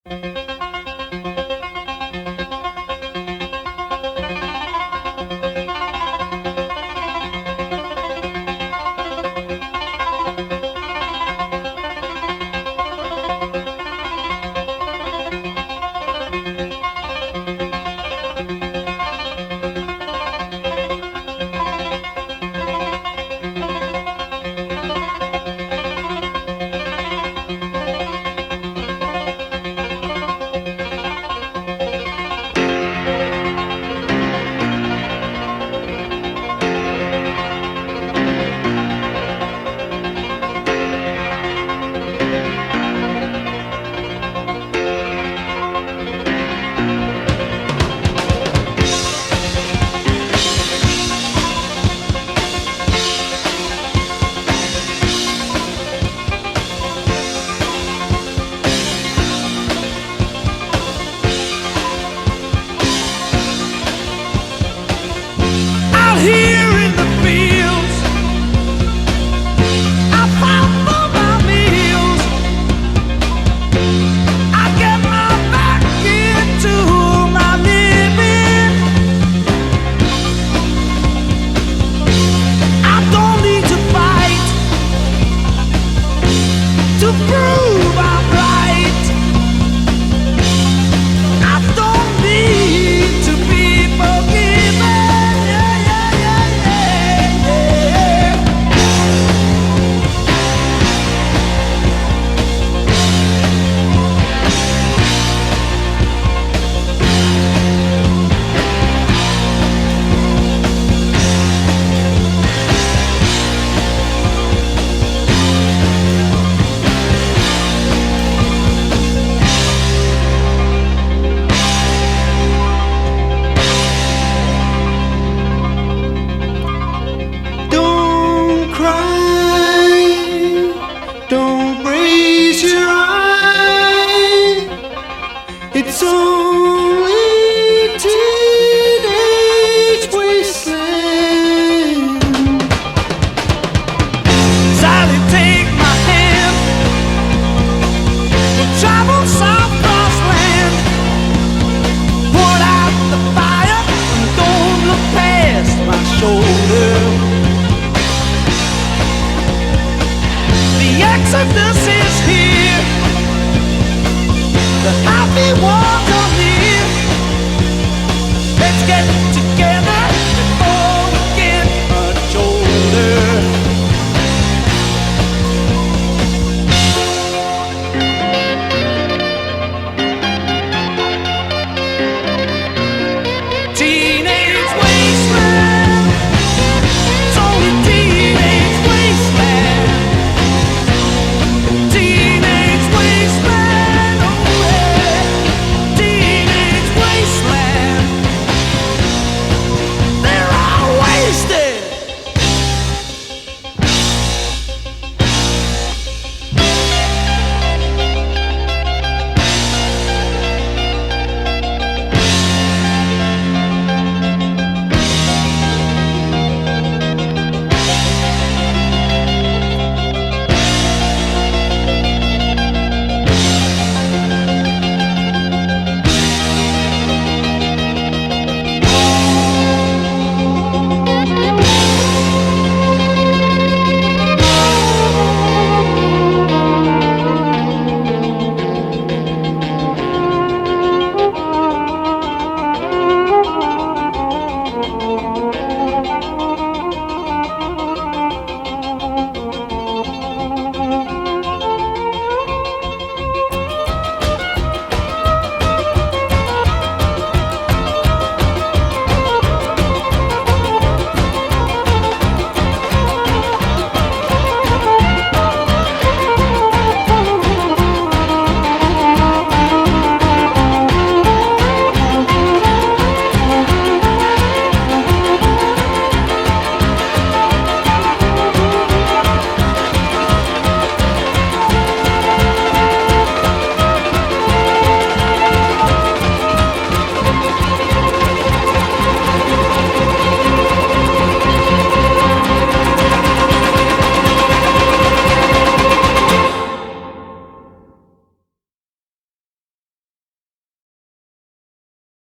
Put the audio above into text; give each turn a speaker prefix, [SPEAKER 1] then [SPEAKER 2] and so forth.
[SPEAKER 1] Out here in the fields, I fight for my meals. I get my back into my living. I don't need to fight to prove I'm right. I don't need to be forgiven. Yeah, yeah, yeah, yeah, yeah. Don't cry, don't raise your eye. It's only teenage wasteland. Sally, take my hand. We'll travel south cross land. Put out the fire and don't look past my shoulder. The exodus is here. The happy ones